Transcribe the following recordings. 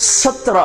17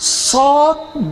7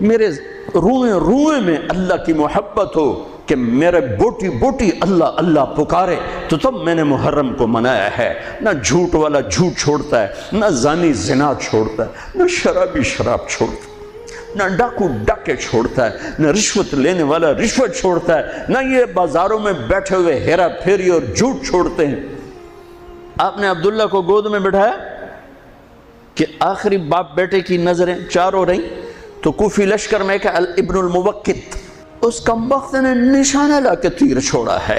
میرے روئیں روئیں میں اللہ کی محبت ہو کہ میرے بوٹی بوٹی اللہ اللہ پکارے تو تب میں نے محرم کو منایا ہے۔ نہ جھوٹ والا جھوٹ چھوڑتا ہے، نہ زانی زنا چھوڑتا ہے، نہ شرابی شراب چھوڑتا ہے، نہ ڈاکو ڈاکے چھوڑتا ہے، نہ رشوت لینے والا رشوت چھوڑتا ہے، نہ یہ بازاروں میں بیٹھے ہوئے ہیرا پھیری اور جھوٹ چھوڑتے ہیں۔ آپ نے عبداللہ کو گود میں بٹھایا کہ آخری باپ بیٹے کی نظریں چار ہو رہیں تو کوفی لشکر میں کہ ابن الموقت، اس کمبخت نے نشانہ لا کے تیر چھوڑا ہے۔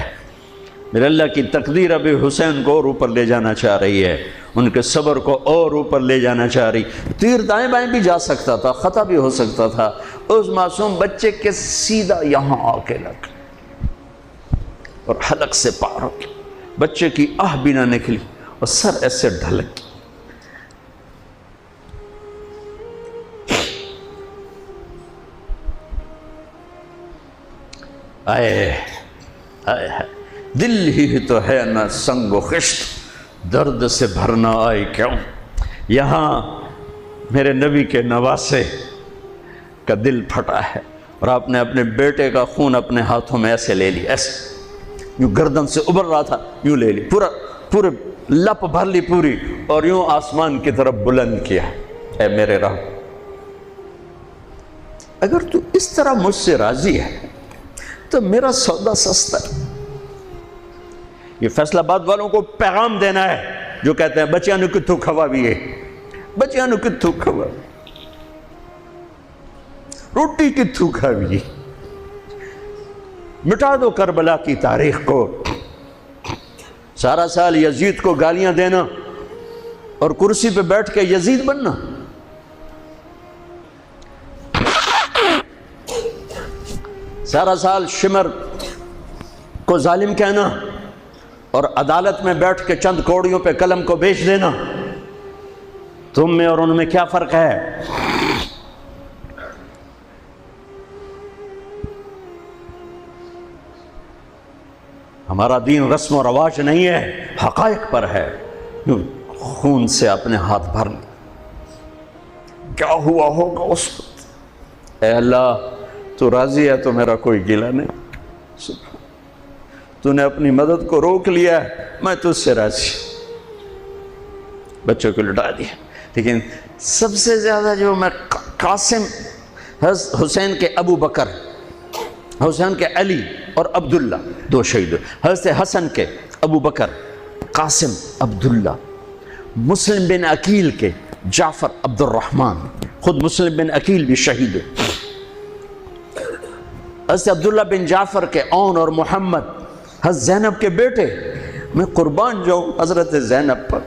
میرے اللہ کی تقدیر ابھی حسین کو اور اوپر لے جانا چاہ رہی ہے، ان کے صبر کو اور اوپر لے جانا چاہ رہی۔ تیر دائیں بائیں بھی جا سکتا تھا، خطا بھی ہو سکتا تھا، اس معصوم بچے کے سیدھا یہاں آ کے لگ اور حلق سے پار ہو گیا، بچے کی آہ بھی نہ نکلی اور سر ایسے ڈھلک گیا۔ آئے دل ہی تو ہے نہ سنگ و خشت، درد سے بھرنا آئے کیوں۔ یہاں میرے نبی کے نواسے کا دل پھٹا ہے اور آپ نے اپنے بیٹے کا خون اپنے ہاتھوں میں ایسے لے لی، ایسے یوں گردن سے ابھر رہا تھا، یوں لے لی، پورے لپ بھر لی پوری، اور یوں آسمان کی طرف بلند کیا۔ اے میرے رب، اگر تو اس طرح مجھ سے راضی ہے تو میرا سودا سستا ہے۔ یہ فیصل آباد والوں کو پیغام دینا ہے جو کہتے ہیں بچیاں نو کتھوں کھوا بھی ہے، بچیاں نو کتھوں کھوا، روٹی کتھوں کھاوی، مٹا دو کربلا کی تاریخ کو۔ سارا سال یزید کو گالیاں دینا اور کرسی پہ بیٹھ کے یزید بننا، سارا سال شمر کو ظالم کہنا اور عدالت میں بیٹھ کے چند کوڑیوں پہ قلم کو بیچ دینا، تم میں اور ان میں کیا فرق ہے؟ ہمارا دین رسم و رواج نہیں ہے، حقائق پر ہے۔ خون سے اپنے ہاتھ بھر لیں، کیا ہوا ہوگا اس وقت؟ اے اللہ، تو راضی ہے تو میرا کوئی گلہ نہیں، تو نے اپنی مدد کو روک لیا ہے، میں تجھ سے راضی۔ بچوں کو لٹا دیا، لیکن سب سے زیادہ جو میں قاسم، حسین کے ابو بکر، حسین کے علی اور عبداللہ دو شہید، حضرت حسن کے ابو بکر، قاسم عبداللہ، مسلم بن عقیل کے جعفر عبد الرحمن، خود مسلم بن عقیل بھی شہید، حضرت عبداللہ بن جعفر کے اون اور محمد، حضرت زینب کے بیٹے۔ میں قربان جاؤں حضرت زینب پر،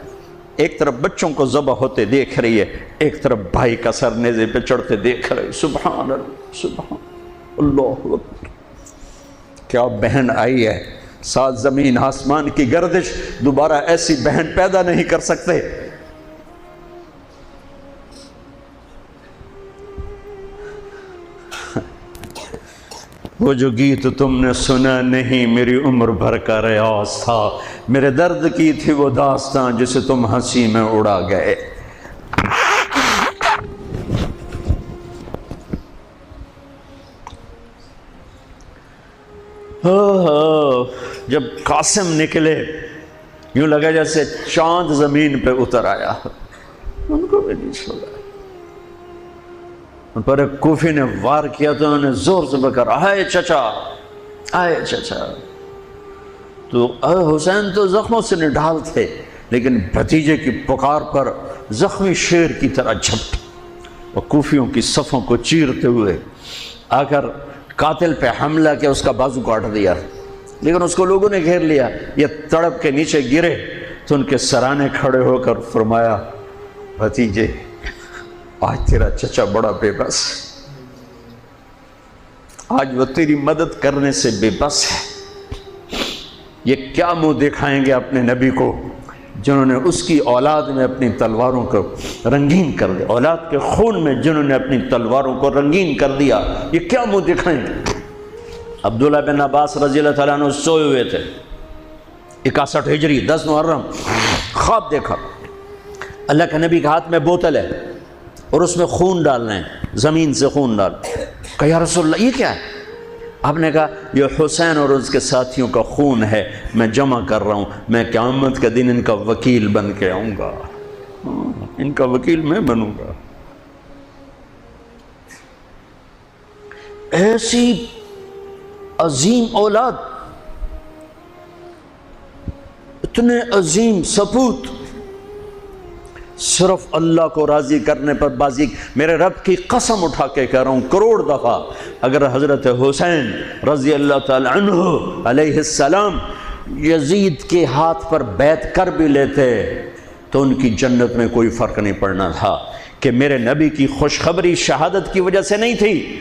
ایک طرف بچوں کو ذبح ہوتے دیکھ رہی ہے، ایک طرف بھائی کا سر نیزے پہ چڑھتے دیکھ رہے، سبحان اللہ، سبحان اللہ اکبر۔ کیا بہن آئی ہے، ساتھ زمین آسمان کی گردش، دوبارہ ایسی بہن پیدا نہیں کر سکتے۔ وہ جو گیت تم نے سنا نہیں میری عمر بھر کا ریاض تھا، میرے درد کی تھی وہ داستاں جسے تم ہنسی میں اڑا گئے۔ جب قاسم نکلے یوں لگا جیسے چاند زمین پہ اتر آیا، ان کو بھی نہیں چھوڑا۔ ان پر ایک کوفی نے وار کیا تو انہوں نے زور سے بکر، آئے چچا، آئے چچا۔ تو حسین تو زخموں سے نڈھال تھے، لیکن بھتیجے کی پکار پر زخمی شیر کی طرح جھپٹ اور کوفیوں کی صفوں کو چیرتے ہوئے آ کر قاتل پہ حملہ کیا، اس کا بازو کاٹ دیا، لیکن اس کو لوگوں نے گھیر لیا۔ یہ تڑپ کے نیچے گرے تو ان کے سرانے کھڑے ہو کر فرمایا، بھتیجے آج تیرا چچا بڑا بے بس، آج وہ تیری مدد کرنے سے بے بس ہے۔ یہ کیا منہ دکھائیں گے اپنے نبی کو جنہوں نے اس کی اولاد میں اپنی تلواروں کو رنگین کر دیا، اولاد کے خون میں جنہوں نے اپنی تلواروں کو رنگین کر دیا، یہ کیا منہ دکھائیں گے؟ عبداللہ بن عباس رضی اللہ تعالیٰ عنہ سوئے ہوئے تھے، 61 ہجری 10 محرم، خواب دیکھا اللہ کے نبی کے ہاتھ میں بوتل ہے اور اس میں خون ڈالنا ہے، زمین سے خون ڈال. کہا یا رسول اللہ یہ کیا ہے؟ آپ نے کہا یہ حسین اور اس کے ساتھیوں کا خون ہے، میں جمع کر رہا ہوں، میں قیامت کے دن ان کا وکیل بن کے آؤں گا، ان کا وکیل میں بنوں گا. ایسی عظیم اولاد، اتنے عظیم سپوت، صرف اللہ کو راضی کرنے پر بازی. میرے رب کی قسم اٹھا کے کہہ رہا ہوں کروڑ دفعہ اگر حضرت حسین رضی اللہ تعالی عنہ علیہ السلام یزید کے ہاتھ پر بیعت کر بھی لیتے تو ان کی جنت میں کوئی فرق نہیں پڑنا تھا. کہ میرے نبی کی خوشخبری شہادت کی وجہ سے نہیں تھی،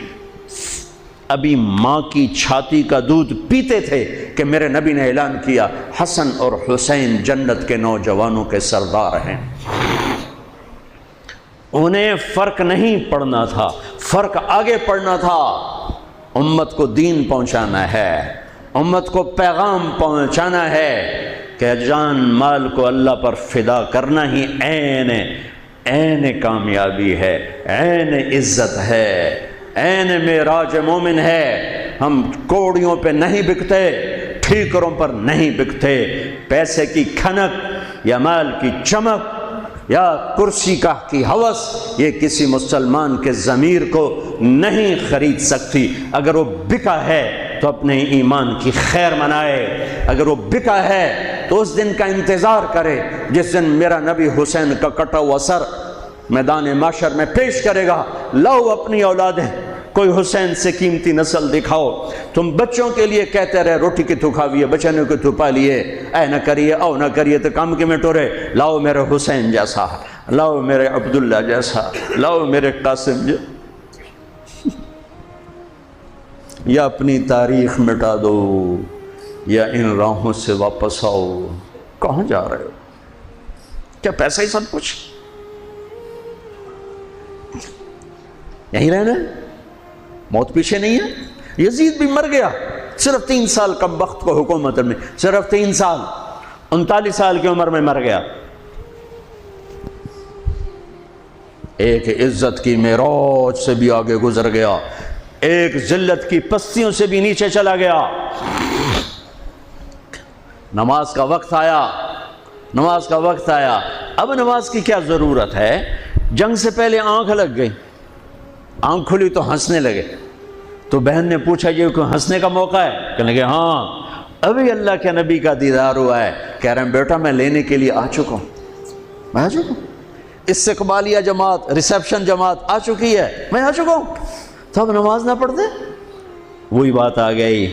ابھی ماں کی چھاتی کا دودھ پیتے تھے کہ میرے نبی نے اعلان کیا حسن اور حسین جنت کے نوجوانوں کے سردار ہیں. انہیں فرق نہیں پڑنا تھا، فرق آگے پڑنا تھا. امت کو دین پہنچانا ہے، امت کو پیغام پہنچانا ہے کہ جان مال کو اللہ پر فدا کرنا ہی عین کامیابی ہے، عین عزت ہے، عین معراج مومن ہے. ہم کوڑیوں پہ نہیں بکتے، ٹھیکروں پر نہیں بکتے. پیسے کی کھنک یا مال کی چمک یا کرسی کا کی ہوس یہ کسی مسلمان کے ضمیر کو نہیں خرید سکتی. اگر وہ بکا ہے تو اپنے ایمان کی خیر منائے، اگر وہ بکا ہے تو اس دن کا انتظار کرے جس دن میرا نبی حسین کا کٹا ہوا سر میدان معاشر میں پیش کرے گا. لاؤ اپنی اولادیں، کوئی حسین سے قیمتی نسل دکھاؤ. تم بچوں کے لیے کہتے رہے روٹی کی تو کھاویے، بچنوں کی تو پالیے، اے نہ کریے او نہ کریے تو کام کے میں ٹورے. لاؤ میرے حسین جیسا، لاؤ میرے عبداللہ جیسا، لاؤ میرے قاسم جیسا. یا اپنی تاریخ مٹا دو یا ان راہوں سے واپس آؤ. کہاں جا رہے ہو؟ کیا پیسہ ہی سب کچھ؟ یہیں رہنا ہے؟ موت پیچھے نہیں ہے. یزید بھی مر گیا صرف 3 سال کم وقت کو حکومت میں، صرف 3 سال، 39 سال کی عمر میں مر گیا. ایک عزت کی معراج سے بھی آگے گزر گیا، ایک ذلت کی پستیوں سے بھی نیچے چلا گیا. نماز کا وقت آیا، نماز کا وقت آیا. اب نماز کی کیا ضرورت ہے؟ جنگ سے پہلے آنکھ لگ گئی، آنکھ کھلی تو ہنسنے لگے. تو بہن نے پوچھا یہ کوئی ہنسنے کا موقع ہے؟ کہنے لگے ہاں ابھی اللہ کے نبی کا دیدار ہوا ہے. کہہ رہے ہیں بیٹا میں لینے کے لیے آ چکا ہوں، میں آ چکا ہوں. استقبالیہ جماعت، ریسیپشن جماعت آ چکی ہے، میں آ چکا ہوں. تو اب نماز نہ پڑھتے؟ وہی بات آ گئی.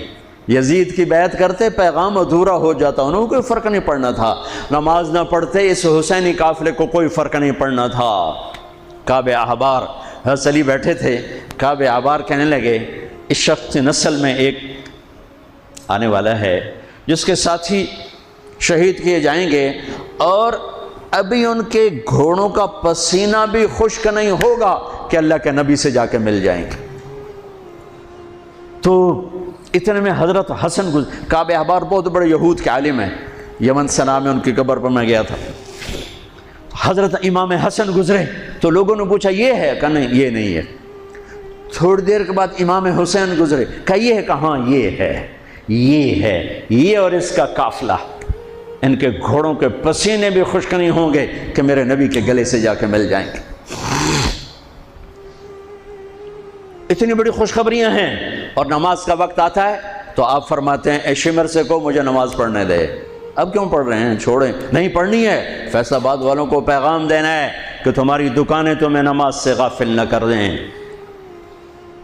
یزید کی بیعت کرتے پیغام ادھورا ہو جاتا، انہوں کو کوئی فرق نہیں پڑنا تھا. نماز نہ پڑھتے اس حسینی قافلے کو کوئی فرق نہیں پڑنا تھا. کعب احبار حضرت علی بیٹھے تھے، کعب احبار کہنے لگے اس شخص نسل میں ایک آنے والا ہے جس کے ساتھی شہید کیے جائیں گے اور ابھی ان کے گھوڑوں کا پسینہ بھی خشک نہیں ہوگا کہ اللہ کے نبی سے جا کے مل جائیں گے. تو اتنے میں حضرت حسن کعب احبار بہت بڑے یہود کے عالم ہیں، یمن سنا میں ان کی قبر پر میں گیا تھا. حضرت امام حسن گزرے تو لوگوں نے پوچھا یہ ہے؟ کہا نہیں یہ نہیں ہے. تھوڑی دیر کے بعد امام حسین گزرے، کہا یہ ہے؟ کہاں یہ ہے، یہ ہے، یہ اور اس کا قافلہ، ان کے گھوڑوں کے پسینے بھی خشک نہیں ہوں گے کہ میرے نبی کے گلے سے جا کے مل جائیں گے. اتنی بڑی خوشخبریاں ہیں. اور نماز کا وقت آتا ہے تو آپ فرماتے ہیں اے شمر سے کو مجھے نماز پڑھنے دے. اب کیوں پڑھ رہے ہیں؟ چھوڑیں، نہیں پڑھنی ہے. فیصل آباد والوں کو پیغام دینا ہے کہ تمہاری دکانیں تمہیں نماز سے غافل نہ کر دیں.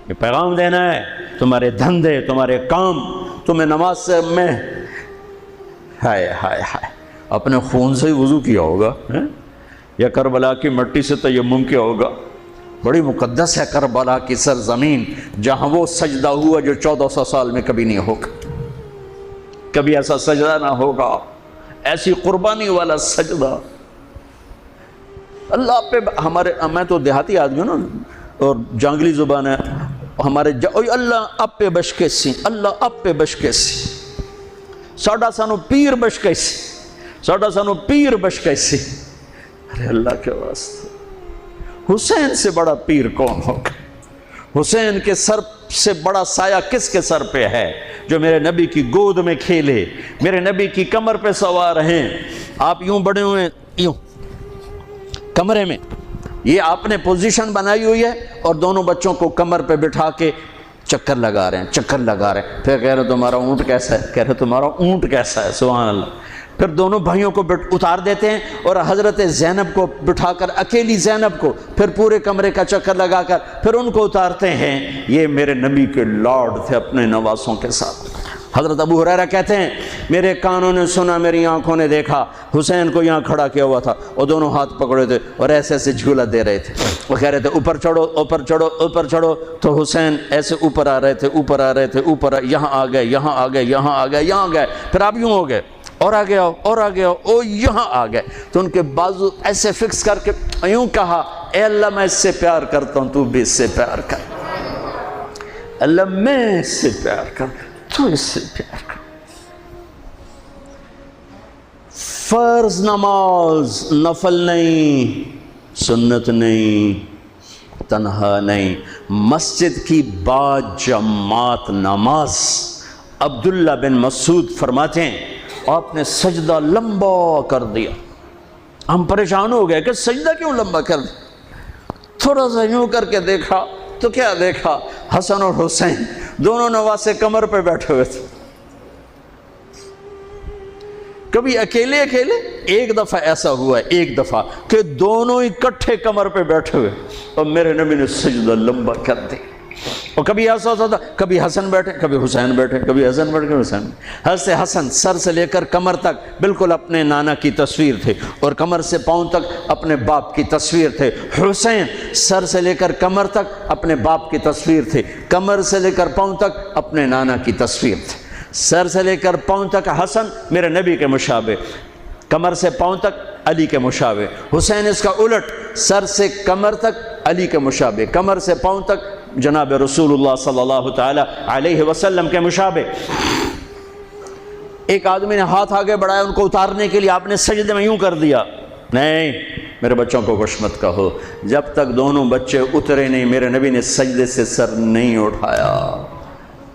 یہ پیغام دینا ہے، تمہارے دھندے، تمہارے کام تمہیں نماز سے میں ہائے ہائے ہائے اپنے خون سے ہی وضو کیا ہوگا یا کربلا کی مٹی سے تیمم کیا ہوگا. بڑی مقدس ہے کربلا کی سرزمین جہاں وہ سجدہ ہوا جو 1400 سال میں کبھی نہیں ہوگا. کبھی ایسا سجدہ نہ ہوگا، ایسی قربانی والا سجدہ. اللہ پہ ہمارے، میں تو دیہاتی آدمی ہوں نا اور جانگلی زبان ہے ہمارے، اللہ آپ پہ بشکے سی، اللہ آپ پہ بشکے سی، ساڈا سانو پیر بشکے سی، ساڈا سانو پیر بشکے سی. ارے اللہ کے واسطے حسین سے بڑا پیر کون ہوگا؟ حسین کے سر سے بڑا سایہ کس کے سر پہ ہے؟ جو میرے نبی کی گود میں کھیلے، میرے نبی کی کمر پہ سوار ہیں۔ آپ یوں بڑے ہوئے ہیں، یوں کمرے میں، یہ آپ نے پوزیشن بنائی ہوئی ہے، اور دونوں بچوں کو کمر پہ بٹھا کے چکر لگا رہے ہیں، چکر لگا رہے ہیں۔ پھر کہہ رہے تمہارا اونٹ کیسا ہے؟ کہہ رہے تمہارا اونٹ کیسا ہے؟ سبحان اللہ۔ پھر دونوں بھائیوں کو اتار دیتے ہیں، اور حضرت زینب کو بٹھا کر، اکیلی زینب کو، پھر پورے کمرے کا چکر لگا کر پھر ان کو اتارتے ہیں۔ یہ میرے نبی کے لارڈ تھے اپنے نواسوں کے ساتھ۔ حضرت ابو ہریرہ کہتے ہیں میرے کانوں نے سنا، میری آنکھوں نے دیکھا، حسین کو یہاں کھڑا کیا ہوا تھا اور دونوں ہاتھ پکڑے تھے اور ایسے ایسے جھولا دے رہے تھے، وہ کہہ رہے تھے اوپر چڑھو اوپر چڑھو اوپر چڑھو، تو حسین ایسے اوپر آ رہے تھے اوپر آ رہے تھے اوپر، یہاں آ گئے یہاں آ گئے یہاں آ گئے یہاں گئے، پھر آپ یوں ہو گئے اور آگے آؤ اور آگے آؤ، او یہاں آ گئے، تو ان کے بازو ایسے فکس کر کے یوں کہا اے اللہ میں اس سے پیار کرتا ہوں تو بھی اس سے پیار کر، اللہ میں اس سے پیار کرتا تو اس سے پیار کر۔ فرض نماز نفل نہیں، سنت نہیں، تنہا نہیں، مسجد کی با جماعت نماز۔ عبداللہ بن مسعود فرماتے ہیں آپ نے سجدہ لمبا کر دیا، ہم پریشان ہو گئے کہ سجدہ کیوں لمبا کر دیا؟ تھوڑا سا یوں کر کے دیکھا تو کیا دیکھا؟ حسن اور حسین دونوں نواسے کمر پہ بیٹھے ہوئے تھے۔ کبھی اکیلے اکیلے، ایک دفعہ ایسا ہوا ہے، ایک دفعہ کہ دونوں اکٹھے کمر پہ بیٹھے ہوئے اور میرے نبی نے سجدہ لمبا کر دیا۔ اور کبھی ایسا ہوتا تھا کبھی حسن بیٹھے کبھی حسین بیٹھے، کبھی حسن بیٹھے کبھی حسین۔ حضرت حسن سر سے لے کر کمر تک بالکل اپنے نانا کی تصویر تھے، اور کمر سے پاؤں تک اپنے باپ کی تصویر تھے۔ حسین سر سے لے کر کمر تک اپنے باپ کی تصویر تھے، کمر سے لے کر پاؤں تک اپنے نانا کی تصویر تھے۔ سر سے لے کر پاؤں تک حسن میرے نبی کے مشابہ، کمر سے پاؤں تک علی کے مشابہ۔ حسین اس کا الٹ، سر سے کمر تک علی کے مشابہ، کمر سے پاؤں تک جناب رسول اللہ صلی اللہ تعالی علیہ وسلم کے مشابہ۔ ایک آدمی نے ہاتھ آگے بڑھایا ان کو اتارنے کے لیے، آپ نے سجدے میں یوں کر دیا، نہیں میرے بچوں کو کچھ مت کہو، جب تک دونوں بچے اترے نہیں میرے نبی نے سجدے سے سر نہیں اٹھایا۔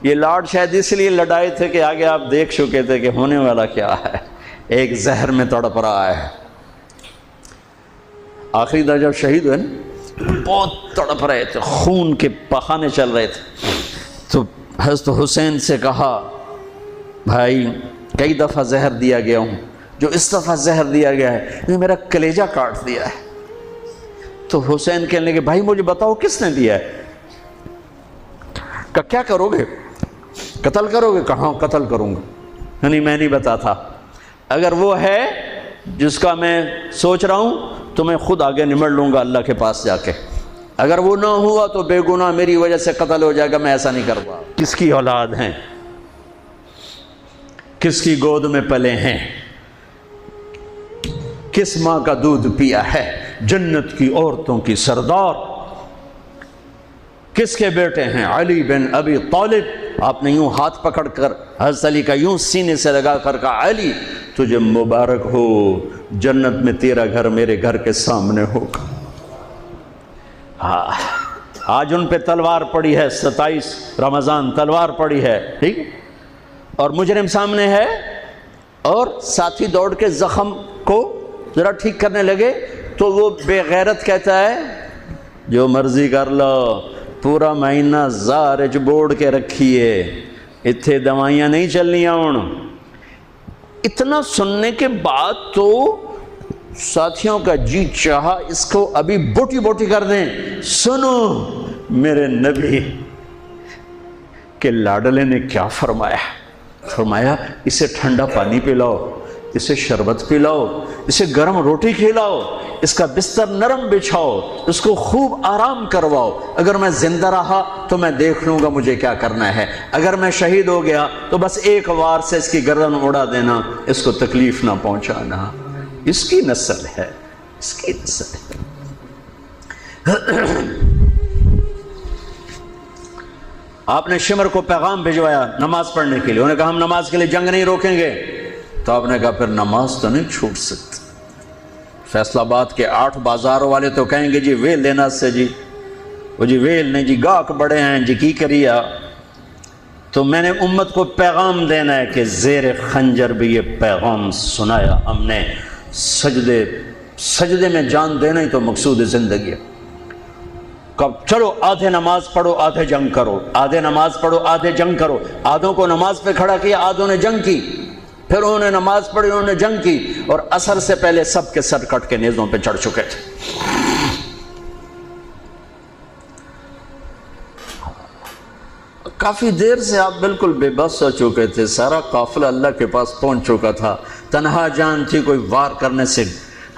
یہ لاڈ شاید اس لیے لڑائے تھے کہ آگے آپ دیکھ چکے تھے کہ ہونے والا کیا ہے، ایک زہر میں تڑپ رہا ہے۔ آخری دفعہ جب شہید ہوئے نا، بہت تڑپ رہے تھے، خون کے بہانے چل رہے تھے، تو حضرت حسین سے کہا بھائی کئی دفعہ زہر دیا گیا ہوں، جو اس دفعہ زہر دیا گیا ہے یہ میرا کلیجہ کاٹ دیا ہے۔ تو حسین کہنے لگے بھائی مجھے بتاؤ کس نے دیا ہے؟ کہ کیا کرو گے؟ قتل کرو گے؟ کہاں قتل کروں گا، نہیں میں نہیں بتاتا، اگر وہ ہے جس کا میں سوچ رہا ہوں تو میں خود آگے نمٹ لوں گا اللہ کے پاس جا کے، اگر وہ نہ ہوا تو بے گناہ میری وجہ سے قتل ہو جائے گا، میں ایسا نہیں کروں۔ کس کی اولاد ہیں، کس کی گود میں پلے ہیں، کس ماں کا دودھ پیا ہے، جنت کی عورتوں کی سردار کس کے بیٹے ہیں؟ علی بن ابی طالب۔ آپ نے یوں ہاتھ پکڑ کر حضرت علی کا یوں سینے سے لگا کر کہا علی تجھے مبارک ہو، جنت میں تیرا گھر میرے گھر کے سامنے ہوگا۔ آج ان پہ تلوار پڑی ہے، 27 رمضان تلوار پڑی ہے، ٹھیک، اور مجرم سامنے ہے، اور ساتھی دوڑ کے زخم کو ذرا ٹھیک کرنے لگے تو وہ بے غیرت کہتا ہے جو مرضی کر لو، پورا مہینہ زارج بوڑ کے رکھیے، اتھے دوائیاں نہیں چلنیاں ہوں۔ اتنا سننے کے بعد تو ساتھیوں کا جی چاہا اس کو ابھی بوٹی بوٹی کر دیں۔ سنو میرے نبی کے لاڈلے نے کیا فرمایا، فرمایا اسے ٹھنڈا پانی پلاؤ، اسے شربت پلاؤ، اسے گرم روٹی کھلاؤ، اس کا بستر نرم بچھاؤ، اس کو خوب آرام کرواؤ، اگر میں زندہ رہا تو میں دیکھ لوں گا مجھے کیا کرنا ہے، اگر میں شہید ہو گیا تو بس ایک وار سے اس کی گردن اڑا دینا، اس کو تکلیف نہ پہنچانا۔ اس کی نسل ہے، اس کی نسل ہے۔ آپ نے شمر کو پیغام بھجوایا نماز پڑھنے کے لیے، انہوں نے کہا ہم نماز کے لیے جنگ نہیں روکیں گے، تو آپ نے کہا پھر نماز تو نہیں چھوٹ سکتی۔ فیصل آباد کے 8 بازاروں والے تو کہیں گے جی وے لینا سے جی وہ جی ویل نے جی گاہک بڑے ہیں جی کی کریا. تو میں نے امت کو پیغام دینا ہے کہ زیر خنجر بھی یہ پیغام سنایا ہم نے. سجدے میں جان دینا ہی تو مقصود زندگی ہے. کب چلو آدھے نماز پڑھو آدھے جنگ کرو، آدھے نماز پڑھو آدھے جنگ کرو. آدھوں کو نماز پہ کھڑا کیا، آدھوں نے جنگ کی، پھر انہوں نے نماز پڑھی انہوں نے جنگ کی، اور عصر سے پہلے سب کے سر کٹ کے نیزوں پہ چڑھ چکے تھے. کافی دیر سے آپ بالکل بے بس ہو چکے تھے، سارا قافلہ اللہ کے پاس پہنچ چکا تھا، تنہا جان تھی، کوئی وار کرنے سے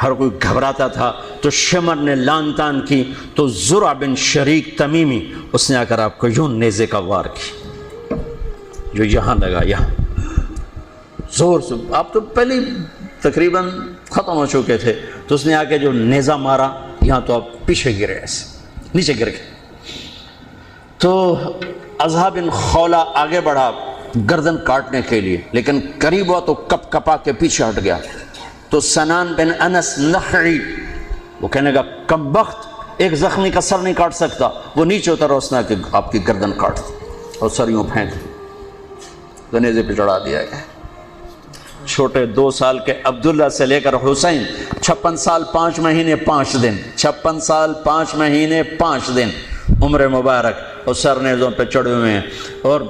ہر کوئی گھبراتا تھا. تو شمر نے لان تان کی تو زرع بن شریک تمیمی اس نے آ کر آپ کو یوں نیزے کا وار کی جو یہاں لگا، یہاں زور سے. آپ تو پہلے تقریباً ختم ہو چکے تھے، تو اس نے آ کے جو نیزہ مارا یہاں تو آپ پیچھے گرے، ایسے نیچے گر گئے. تو اضحیٰ بن خولہ آگے بڑھا گردن کاٹنے کے لیے، لیکن قریب ہوا تو کپ کپا کے پیچھے ہٹ گیا. تو سنان بن انس نخعی وہ کہنے گا کم بخت، ایک زخمی کا سر نہیں کاٹ سکتا. وہ نیچے اترا، اس نے کہ آپ کی گردن کاٹ دی اور سر یوں پھینک تو نیزے پہ چڑھا دیا گیا. چھوٹے 2 سال کے عبداللہ سے لے کر حسین 56 سال 5 مہینے 5 دن، 56 سال 5 مہینے 5 دن عمر مبارک، اور سر نیزوں پہ چڑھے ہوئے ہیں. اور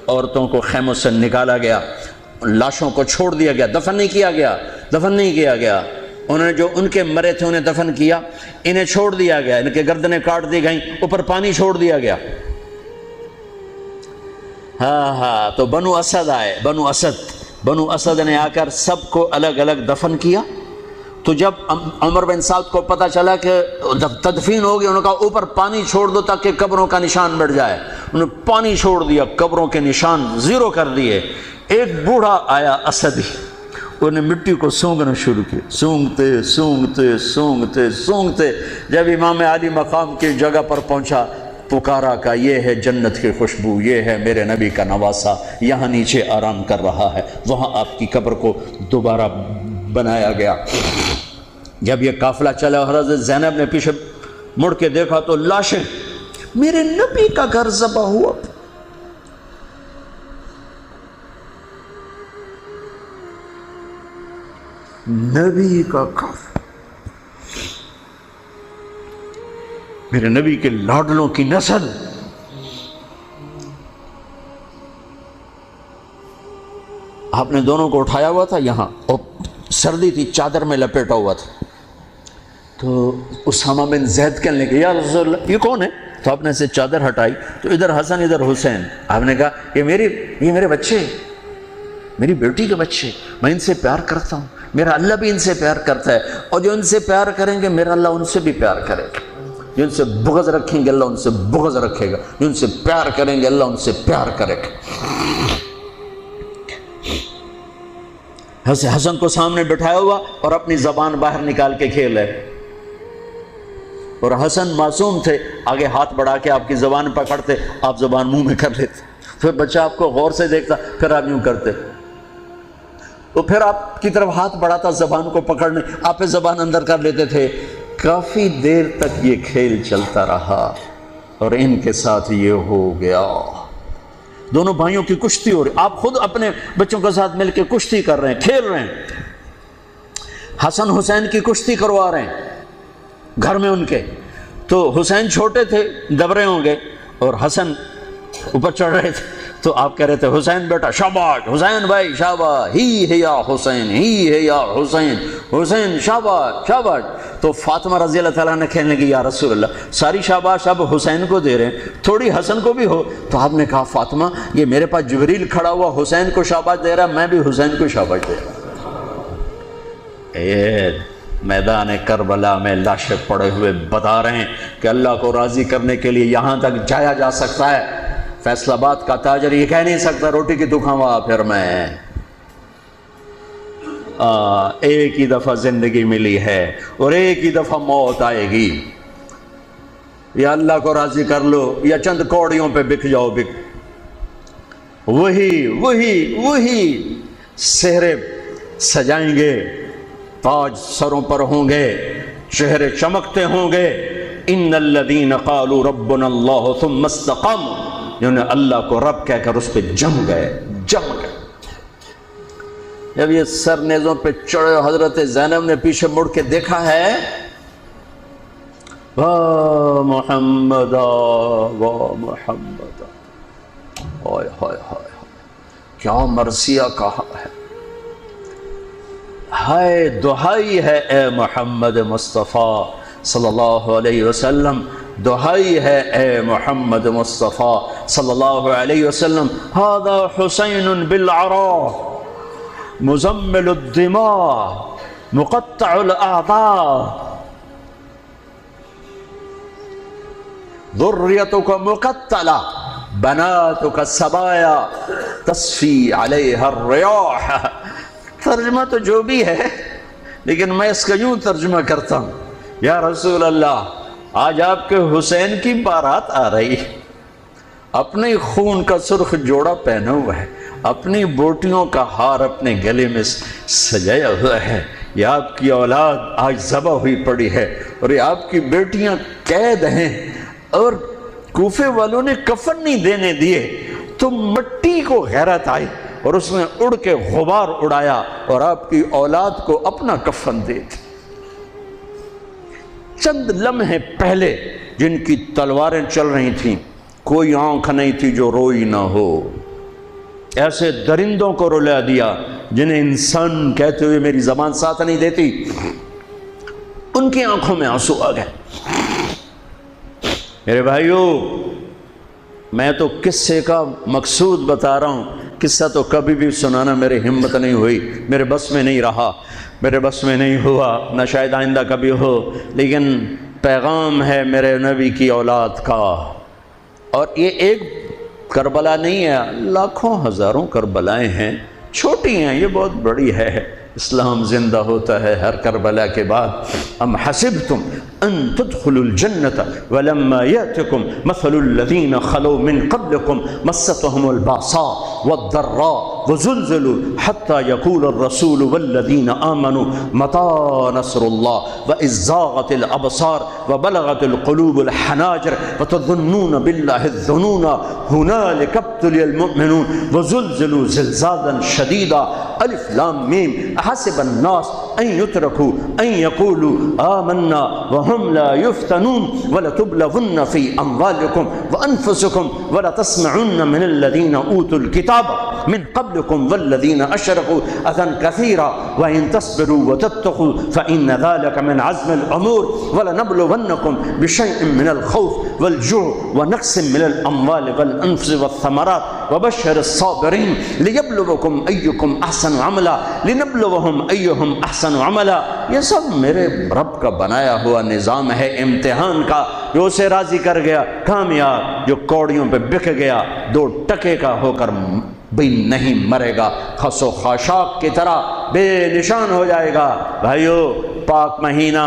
عورتوں کو خیموں سے نکالا گیا، لاشوں کو چھوڑ دیا گیا، دفن نہیں کیا گیا. انہوں نے جو ان کے مرے تھے انہیں دفن کیا، انہیں چھوڑ دیا گیا، ان کے گردنیں کاٹ دی گئیں، اوپر پانی چھوڑ دیا گیا. ہاں تو بنو اسد آئے، بنو اسد نے آ کر سب کو الگ الگ دفن کیا. تو جب عمر بن سعد کو پتہ چلا کہ تدفین ہو گئی، انہوں نے کہا اوپر پانی چھوڑ دو تاکہ قبروں کا نشان بڑھ جائے. انہوں نے پانی چھوڑ دیا، قبروں کے نشان زیرو کر دیے. ایک بوڑھا آیا اسدی، انہوں نے مٹی کو سونگنا شروع کیا، سونگتے جب امام علی مقام کی جگہ پر پہنچا، پکارا کا یہ ہے جنت کی خوشبو، یہ ہے میرے نبی کا نواسہ، یہاں نیچے آرام کر رہا ہے. وہاں آپ کی قبر کو دوبارہ بنایا گیا. جب یہ قافلہ چلا، حضرت زینب نے پیچھے مڑ کے دیکھا تو لاشیں، میرے نبی کا گھر ذبح ہوا. نبی کا گھر، میرے نبی کے لاڈلوں کی نسل. آپ نے دونوں کو اٹھایا ہوا تھا یہاں، اور سردی تھی، چادر میں لپیٹا ہوا تھا. تو اسامہ بن زید کہنے لگے یا رسول اللہ یہ کون ہے؟ تو آپ نے سے چادر ہٹائی تو ادھر حسن ادھر حسین. آپ نے کہا یہ میرے بچے، میری بیٹی کے بچے، میں ان سے پیار کرتا ہوں، میرا اللہ بھی ان سے پیار کرتا ہے، اور جو ان سے پیار کریں گے میرا اللہ ان سے بھی پیار کرے گا. جو ان سے بغض رکھیں گے اللہ ان سے بغض رکھے گا، جو ان سے پیار کریں گے اللہ ان سے پیار کرے گا. حسن کو سامنے بٹھایا ہوا اور اپنی زبان باہر نکال کے کھیل ہے. اور حسن معصوم تھے، آگے ہاتھ بڑھا کے آپ کی زبان پکڑتے، آپ زبان منہ میں کر لیتے. پھر بچہ آپ کو غور سے دیکھتا، پھر آپ یوں کرتے، تو پھر آپ کی طرف ہاتھ بڑھاتا زبان کو پکڑنے، آپ پہ زبان اندر کر لیتے تھے. کافی دیر تک یہ کھیل چلتا رہا اور ان کے ساتھ یہ ہو گیا. دونوں بھائیوں کی کشتی ہو رہی، آپ خود اپنے بچوں کے ساتھ مل کے کشتی کر رہے ہیں، کھیل رہے ہیں. حسن حسین کی کشتی کروا رہے ہیں گھر میں ان کے. تو حسین چھوٹے تھے، دبرے ہوں گے، اور حسن اوپر چڑھ رہے تھے. تو آپ کہہ رہے تھے حسین بیٹا شاباش، حسین بھائی شاباش، ہی ہے یا حسین، ہی ہے یا حسین، حسین شاباش شاباش. تو فاطمہ رضی اللہ تعالیٰ نے کہنے لگی یا رسول اللہ ساری شاباش اب حسین کو دے رہے ہیں، تھوڑی حسن کو بھی ہو. تو آپ نے کہا فاطمہ یہ میرے پاس جبریل کھڑا ہوا حسین کو شاباش دے رہا، میں بھی حسین کو شاباش دے رہا. میدان کربلا میں لاشیں پڑے ہوئے بتا رہے ہیں کہ اللہ کو راضی کرنے کے لیے یہاں تک جایا جا سکتا ہے. فیصل آباد کا تاجر یہ کہہ نہیں سکتا روٹی کی تو کھاواں پھر میں. ایک ہی دفعہ زندگی ملی ہے اور ایک ہی دفعہ موت آئے گی. یا اللہ کو راضی کر لو یا چند کوڑیوں پہ بک جاؤ. وہی سہرے سجائیں گے، تاج سروں پر ہوں گے، چہرے چمکتے ہوں گے. ان الذین قالوا ربنا اللہ ثم استقاموا، جنہوں نے اللہ کو رب کہہ کر اس پہ جم گئے۔ جب یہ سر نیزوں پہ چڑھے حضرت زینب نے پیچھے مڑ کے دیکھا ہے، واہ محمد واہ محمد، ہائے ہائے ہائے کیا مرثیہ کہا ہے، ہائے دہائی ہے اے محمد مصطفیٰ صلی اللہ علیہ وسلم، دہائی ہے اے محمد مصطفیٰ صلی اللہ علیہ وسلم، ھذا حسین بالعراء مزمل الدماء مقطع الاعضاء ذریتک مقتلہ بناتک سبایا تصفی علیہا الریاح۔ ترجمہ تو جو بھی ہے، لیکن میں اس کا یوں ترجمہ کرتا ہوں، یا رسول اللہ آج آپ کے حسین کی بارات آ رہی، اپنے خون کا سرخ جوڑا پہنا ہوا ہے، اپنی بوٹیوں کا ہار اپنے گلے میں سجایا ہوا ہے، یہ آپ کی اولاد آج ذبح ہوئی پڑی ہے، اور یہ آپ کی بیٹیاں قید ہیں، اور کوفے والوں نے کفن نہیں دینے دیے، تو مٹی کو غیرت آئی اور اس نے اڑ کے غبار اڑایا اور آپ کی اولاد کو اپنا کفن دے دی۔ چند لمحے پہلے جن کی تلواریں چل رہی تھیں، کوئی آنکھ نہیں تھی جو روئی نہ ہو، ایسے درندوں کو رلا دیا جنہیں انسان کہتے ہوئے میری زبان ساتھ نہیں دیتی، ان کی آنکھوں میں آنسو آ گئے۔ میرے بھائیو، میں تو قصے کا مقصود بتا رہا ہوں، قصہ تو کبھی بھی سنانا میری ہمت نہیں ہوئی، میرے بس میں نہیں رہا، میرے بس میں نہیں ہوا، نہ شاید آئندہ کبھی ہو، لیکن پیغام ہے میرے نبی کی اولاد کا، اور یہ ایک کربلا نہیں ہے، لاکھوں ہزاروں کربلائیں ہیں، چھوٹی ہیں، یہ بہت بڑی ہے۔ اسلام زندہ ہوتا ہے ہر کربلا کے بعد۔ ام حسبتم ان تدخلوا الجنة ولما يأتكم مثل الذين خلوا من قبلكم مستهم البأساء والضراء وزلزلوا حتى يقول الرسول والذين آمنوا متى نصر الله وإذ زاغت الأبصار وبلغت القلوب الحناجر وتظنون بالله الظنون هنالك ابتلي المؤمنون وزلزلوا زلزالا شديدا۔ الف لام میم۔ احسب الناس ان يتركوا ان يقولوا آمنا وهم لا يفتنون ولتبلغن في اموالكم وانفسكم ولتسمعن من الذين اوتوا الكتاب من قبلكم والذين اشركوا اذى كثيرا وان تصبروا وتتقوا فان ذلك من عزم الامور ولنبلونكم بشيء من الخوف والجوع ونقص من الاموال والانفس والثمرات وبشر الصابرين ليبلوكم ايكم احسن عملا لنبلوهم ايهم احسن عملا۔ یہ سب میرے رب کا بنایا ہوا نظام ہے امتحان کا، جو اسے راضی کر گیا کامیاب، جو کوڑیوں پہ بک گیا 2 ٹکے کا ہو کر بھی نہیں مرے گا، خس و خاشاک کی طرح بے نشان ہو جائے گا۔ بھائیو، پاک مہینہ،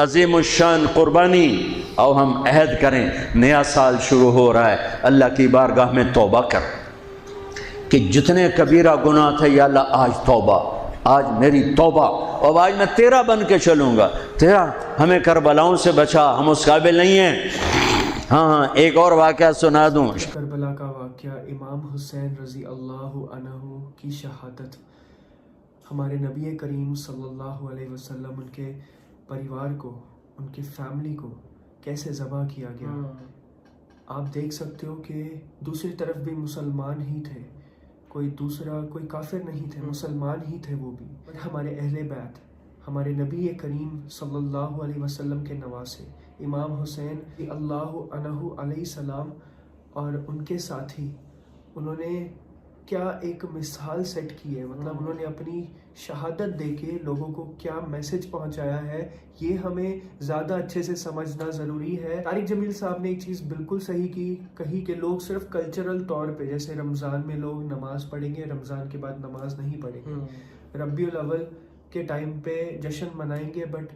عظیم الشان قربانی، اور ہم عہد کریں، نیا سال شروع ہو رہا ہے، اللہ کی بارگاہ میں توبہ کر کہ جتنے کبیرہ گناہ تھے، یا اللہ آج توبہ، آج میری توبہ، اور آج میں تیرا بن کے چلوں گا، تیرا ہمیں کربلاؤں سے بچا، ہم اس قابل نہیں ہیں۔ ہاں ایک اور واقعہ سنا دوں۔ کربلا کا واقعہ، امام حسین رضی اللہ عنہ کی شہادت، ہمارے نبی کریم صلی اللہ علیہ وسلم ان کے پریوار کو، ان کی فیملی کو کیسے ذبح کیا گیا۔ آپ دیکھ سکتے ہو کہ دوسری طرف بھی مسلمان ہی تھے، کوئی دوسرا، کوئی کافر نہیں تھے، مسلمان ہی تھے وہ بھی، ہمارے اہل بیت، ہمارے نبی کریم صلی اللہ علیہ وسلم کے نواسے امام حسین رضی اللہ عنہ علیہ السلام اور ان کے ساتھی، انہوں نے کیا ایک مثال سیٹ کی ہے، مطلب انہوں نے اپنی شہادت دے کے لوگوں کو کیا میسج پہنچایا ہے، یہ ہمیں زیادہ اچھے سے سمجھنا ضروری ہے۔ طارق جمیل صاحب نے ایک چیز بالکل صحیح کہی کہ لوگ صرف کلچرل طور پہ، جیسے رمضان میں لوگ نماز پڑھیں گے، رمضان کے بعد نماز نہیں پڑھیں گے، ربیع الاول کے ٹائم پہ جشن منائیں گے، بٹ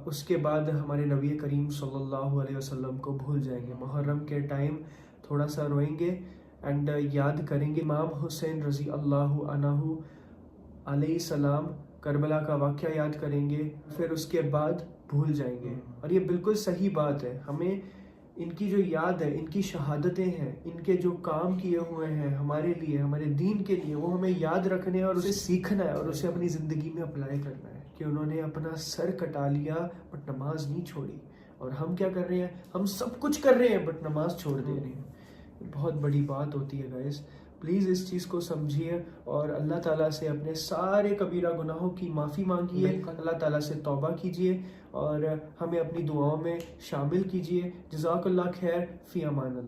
اس کے بعد ہمارے نبی کریم صلی اللہ علیہ وسلم کو بھول جائیں گے، محرم کے ٹائم تھوڑا سا روئیں گے اینڈ یاد کریں گے امام حسین رضی اللہ عنہ علیہ السلام، کربلا کا واقعہ یاد کریں گے، پھر اس کے بعد بھول جائیں گے. اور یہ بالکل صحیح بات ہے. ہمیں ان کی جو یاد ہے، ان کی شہادتیں ہیں، ان کے جو کام کیے ہوئے ہیں ہمارے لیے، ہمارے دین کے لیے، وہ ہمیں یاد رکھنے ہیں اور اسے سیکھنا ہے اور اسے اپنی زندگی میں اپلائی کرنا ہے. کہ انہوں نے اپنا سر کٹا لیا بٹ نماز نہیں چھوڑی. اور ہم کیا کر رہے ہیں؟ ہم سب کچھ کر رہے ہیں بٹ نماز چھوڑ دے رہے ہیں. بہت بڑی بات ہوتی ہے گائز. پلیز اس چیز کو سمجھیے اور اللہ تعالیٰ سے اپنے سارے کبیرہ گناہوں کی معافی مانگیے. اللہ تعالیٰ سے توبہ کیجیے اور ہمیں اپنی دعاؤں میں شامل کیجیے. جزاک اللہ خیر. فی امان اللہ.